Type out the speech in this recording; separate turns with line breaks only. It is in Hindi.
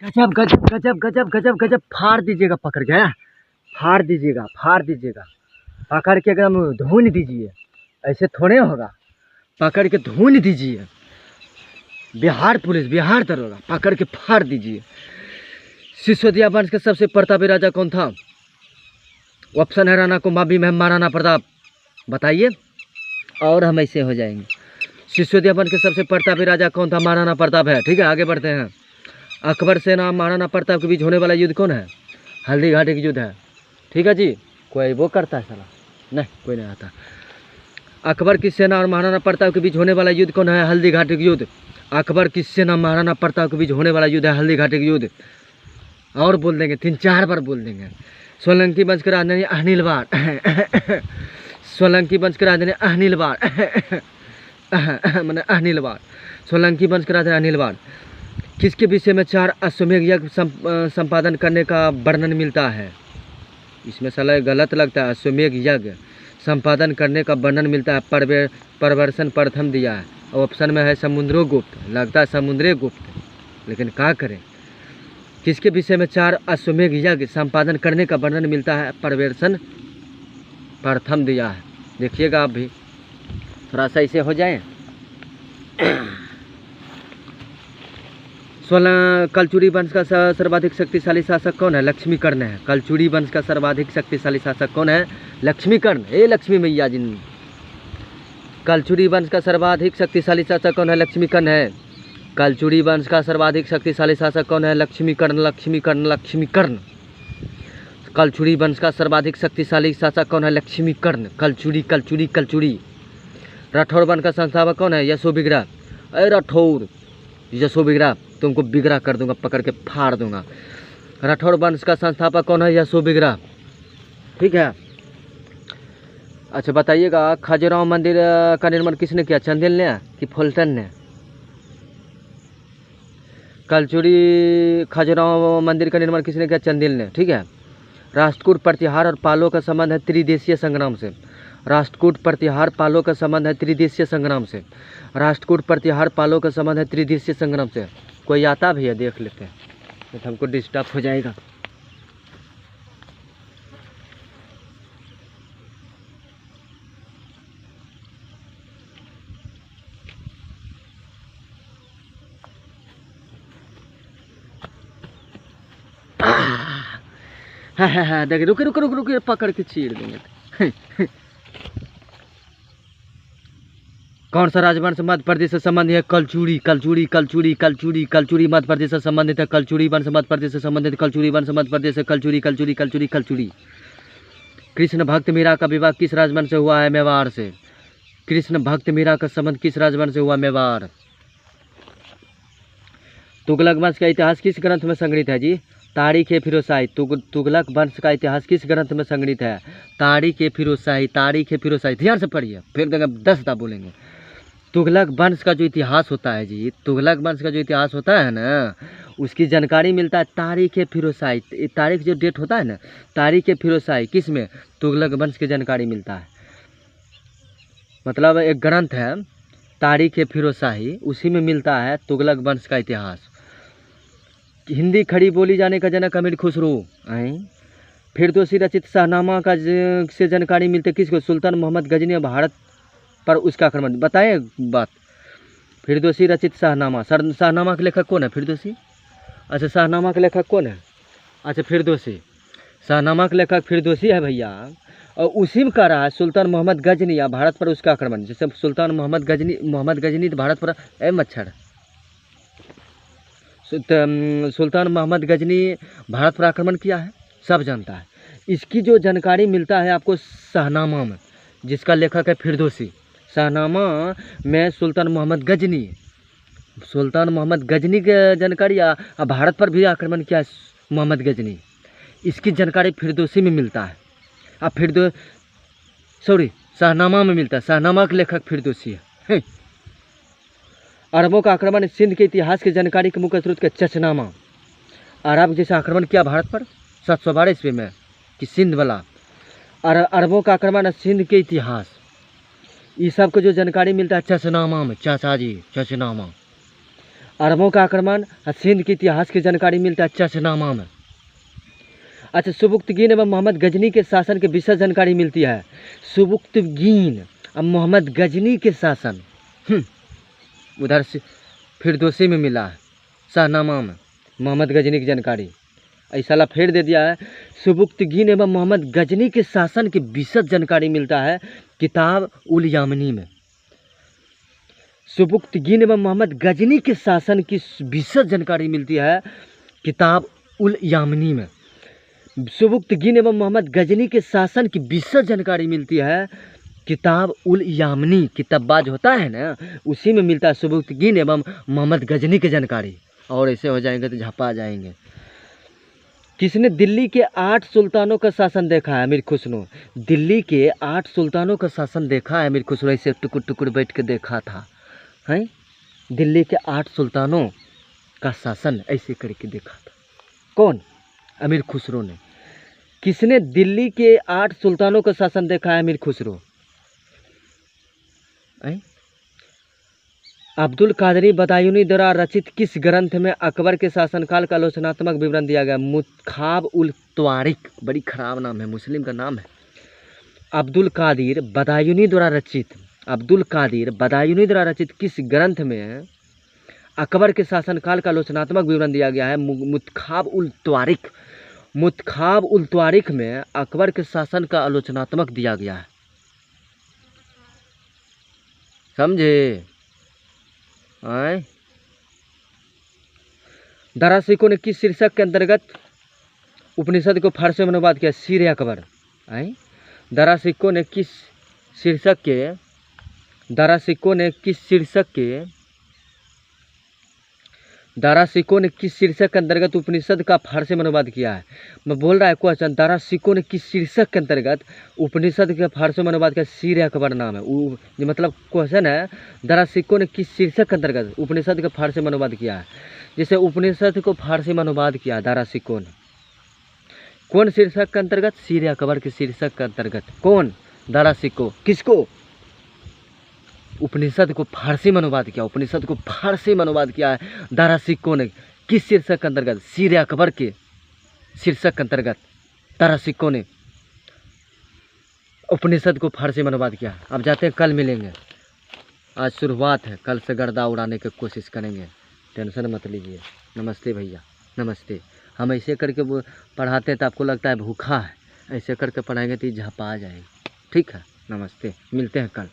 गजब गजब गजब गजब गजब गजब फाड़ दीजिएगा पकड़ के, फाड़ दीजिएगा, फाड़ दीजिएगा, पकड़ के एकदम धुन दीजिए। ऐसे थोड़े होगा, पकड़ के धुन दीजिए। बिहार पुलिस, बिहार दरोगा, पकड़ के फाड़ दीजिए। सिसोदिया वंश के सबसे प्रतापी राजा कौन था? ऑप्शन है राणा कुंभा, महाराणा प्रताप। बताइए, और हम ऐसे हो जाएंगे। सिसोदिया वंश के सबसे प्रतापी राजा कौन था? महाराणा प्रताप है। ठीक है, आगे बढ़ते हैं। अकबर से ना महाराणा प्रताप के बीच होने वाला युद्ध कौन है? हल्दी घाटी का युद्ध है। ठीक है जी, कोई वो करता है साला? नहीं, कोई नहीं आता। अकबर की सेना और महाराणा प्रताप के बीच होने वाला युद्ध कौन है? हल्दी घाटी का युद्ध। अकबर की सेना महाराणा प्रताप के बीच होने वाला युद्ध है हल्दी घाटी का युद्ध। और बोल देंगे, 3-4 बार बोल देंगे। सोलंकी वंश के राजधानी अनिलवाड़। सोलंकी वंश के राजधानी अनिलवाड़। मैंने अनिलवाड़। सोलंकी वंश के राजधानी अनिलवाड़। किसके विषय में 4 अश्वमेध यज्ञ संपादन करने का वर्णन मिलता है? इसमें साला गलत लगता है। अश्वमेध यज्ञ संपादन करने का वर्णन मिलता है, प्रवर्सन प्रथम दिया है। ऑप्शन में है समुद्रगुप्त, लगता है समुद्रगुप्त, लेकिन क्या करें। किसके विषय में 4 अश्वमेध यज्ञ संपादन करने का वर्णन मिलता है? प्रवर्सन प्रथम दिया है। देखिएगा आप भी, थोड़ा सा ऐसे हो जाए। कलचुरी वंश का सर्वाधिक शक्तिशाली शासक कौन है? लक्ष्मीकर्ण है। कलचुरी वंश का सर्वाधिक शक्तिशाली शासक कौन है? लक्ष्मीकर्ण। हे लक्ष्मी मैया जी। कलचुरी वंश का सर्वाधिक शक्तिशाली शासक कौन है? लक्ष्मीकर्ण है। कलचुरी वंश का सर्वाधिक शक्तिशाली शासक कौन है? लक्ष्मीकर्ण, लक्ष्मीकर्ण, लक्ष्मीकर्ण। कलचुरी वंश का सर्वाधिक शक्तिशाली शासक कौन है? लक्ष्मीकर्ण। कलचुरी कलचुरी कलचुरी। राठौर वंश का संस्थापक कौन है? यशो बिगड़ा। अरे राठौर, यशो बिगड़ा, तुमको बिगड़ा कर दूंगा, पकड़ के फाड़ दूंगा। राठौर वंश का संस्थापक कौन है? यशो बिगड़ा। ठीक है, अच्छा बताइएगा, खजुराहो मंदिर का निर्माण किसने किया? चंदेल ने कि फुलटन ने? कलचुरी खजुराहो मंदिर का निर्माण किसने किया? चंदेल ने। ठीक है। राष्ट्रकूट प्रतिहार और पालों का संबंध है त्रिदेशीय संग्राम से। राष्ट्रकूट प्रतिहार पालों का संबंध है त्रिदेशीय संग्राम से। राष्ट्रकूट प्रतिहार पालों का संबंध है त्रिदेशीय संग्राम से। कोई आता भी है, देख लेते हैं, नहीं तो हमको डिस्टर्ब हो जाएगा। हाँ, देखिए, रुके रुके रुके रुके, पकड़ के चीर देंगे। कौन सा राजवंश मध्य प्रदेश से संबंधित है? कलचुरी कलचुरी कलचुरी कलचुरी कलचुरी मध्य प्रदेश से संबंधित है। कलचुरी वंश मध्य प्रदेश से संबंधित। कलचुरी वंश मध्य प्रदेश से। कलचुरी कलचुरी कलचुरी कलचुरी। कृष्ण भक्त मीरा का विवाह किस राजवंश से हुआ है? मेवाड़ से। कृष्ण भक्त मीरा का संबंध किस राजवंश से हुआ? मेवाड़। तुगलक वंश का इतिहास किस ग्रंथ में संग्रहित है जी? तारीख ए फिरोजशाही। तुगलक वंश का इतिहास किस ग्रंथ में संग्रहित है? तारीख ए फिरोजशाही। तारीख ए फिरोजशाही, ध्यान से पढ़िए, फिर देंगे 10 बोलेंगे। तुगलक वंश का जो इतिहास होता है जी, तुगलक वंश का जो इतिहास होता है ना, उसकी जानकारी मिलता है तारीख ए फिरोजशाही। तारीख जो डेट होता है ना, तारीख ए फिरोजशाही, किस में? तुगलक वंश की जानकारी मिलता है। मतलब एक ग्रंथ है तारीख ए फिरोजशाही, उसी में मिलता है तुगलक वंश का इतिहास। हिंदी खड़ी बोली जाने का जनक अमीर खुसरो। फिरदौसी रचित शाहनामा का से जानकारी मिलती है किसको? सुल्तान मोहम्मद गजनी भारत पर उसका आक्रमण। बताए बात। फिरदौसी रचित शाहनामा, शाहनामा के लेखक कौन है? फिरदौसी। अच्छा, शाहनामा के लेखक कौन है? अच्छा, फिरदौसी। शाहनामा के लेखक फिरदौसी है भैया, और उसी में कह रहा है सुल्तान मोहम्मद गजनी या भारत पर उसका आक्रमण। जैसे सुल्तान मोहम्मद गजनी तो भारत पर, ए मच्छर, सुल्तान मोहम्मद गजनी भारत पर आक्रमण किया है, सब जानता है। इसकी जो जानकारी मिलता है आपको शाहनामा में, जिसका लेखक है फिरदौसी। शाहनामा में सुल्तान मोहम्मद गजनी की जानकारी, भारत पर भी आक्रमण किया है मोहम्मद गजनी, इसकी जानकारी फिरदौसी में मिलता है। अब शाहनामा में मिलता है। शाहनामा के लेखक फिरदौसी है। अरबों का आक्रमण सिंध के इतिहास की जानकारी के मुख्य स्रोत के चचनामा। अरब जैसे आक्रमण किया भारत पर 712 ईस्वी में, कि सिंध वाला अरबों का आक्रमण सिंध के इतिहास, ये सब को जो जानकारी मिलता है चचनामा में। चाचा जी, चचनामा। अरबों का आक्रमण और सिंध के इतिहास की जानकारी मिलता है चचनामा में। अच्छा, सुबुक्तगीन एवं मोहम्मद गजनी के शासन के विशेष जानकारी मिलती है। सुबुक्तगीन और मोहम्मद गजनी के शासन उधर से फिरदौसी में मिला है, शाहनामा में मोहम्मद गजनी की जानकारी। ऐसा ला फेर दे दिया है। सुबुक्तगीन एवं मोहम्मद गजनी के शासन की विशद जानकारी मिलता है किताब उल यामनी में। सुबुक्तगीन एवं मोहम्मद गजनी के शासन की विशद जानकारी मिलती है किताब उल यामनी में। सुबुक्तगीन एवं मोहम्मद गजनी के शासन की विशद जानकारी मिलती है किताब उल यामनी, किताबाज होता है ना, उसी में मिलता है सुबुक्तगीन एवं मोहम्मद गजनी की जानकारी। और ऐसे हो जाएंगे तो झपा जाएंगे। किसने दिल्ली के 8 सुल्तानों का शासन देखा है? अमीर खुसरो। दिल्ली के 8 सुल्तानों का शासन देखा है अमीर खुसरो, ऐसे टुकुर टुकुर बैठ के देखा था। हैं, दिल्ली के 8 सुल्तानों का शासन ऐसे करके देखा था। कौन? अमीर खुसरो ने। किसने दिल्ली के 8 सुल्तानों का शासन देखा है? अमीर खुसरो। अब्दुल कादरी बदायूनी द्वारा रचित किस ग्रंथ में अकबर के शासनकाल का आलोचनात्मक विवरण दिया गया? मुत्खाब उल त्वारिक, बड़ी खराब नाम है, मुस्लिम का नाम है। अब्दुल कादिर बदायूनी द्वारा रचित किस ग्रंथ में अकबर के शासनकाल का आलोचनात्मक विवरण दिया गया है? मुत्खाब उल त्वारिक। मुत्खाब उल त्वारिक में अकबर के शासन का आलोचनात्मक दिया गया है। समझे? दारासिको ने किस शीर्षक के अंतर्गत उपनिषद को फारसी में अनुवाद किया? सीर अकबर। दारासिको ने किस शीर्षक के अंतर्गत उपनिषद का फारसी में अनुवाद किया है? मैं बोल रहा है क्वेश्चन, दारासिको ने किस शीर्षक के अंतर्गत उपनिषद के फारसी में अनुवाद किया? सीर अकबर नाम है। जो मतलब क्वेश्चन है, दारासिको ने किस शीर्षक के अंतर्गत उपनिषद के फारसी में अनुवाद किया है? जैसे उपनिषद को फारसी में अनुवाद किया दारासिको ने, कौन शीर्षक के अंतर्गत? सीर अकबर के शीर्षक के अंतर्गत। कौन? दारासिको। किसको? उपनिषद को फारसी में अनुवाद किया। उपनिषद को फारसी में अनुवाद किया है दारासिको ने। किस शीर्षक के अंतर्गत? सीर अकबर के शीर्षक के अंतर्गत दारासिको ने उपनिषद को फारसी में अनुवाद किया। अब जाते हैं, कल मिलेंगे। आज शुरुआत है, कल से गर्दा उड़ाने की कोशिश करेंगे, टेंशन मत लीजिए। नमस्ते भैया, नमस्ते। हम ऐसे करके वो पढ़ाते हैं तो आपको लगता है भूखा है, ऐसे करके पढ़ाएंगे तो झपा जाएगा। ठीक है, नमस्ते, मिलते हैं कल।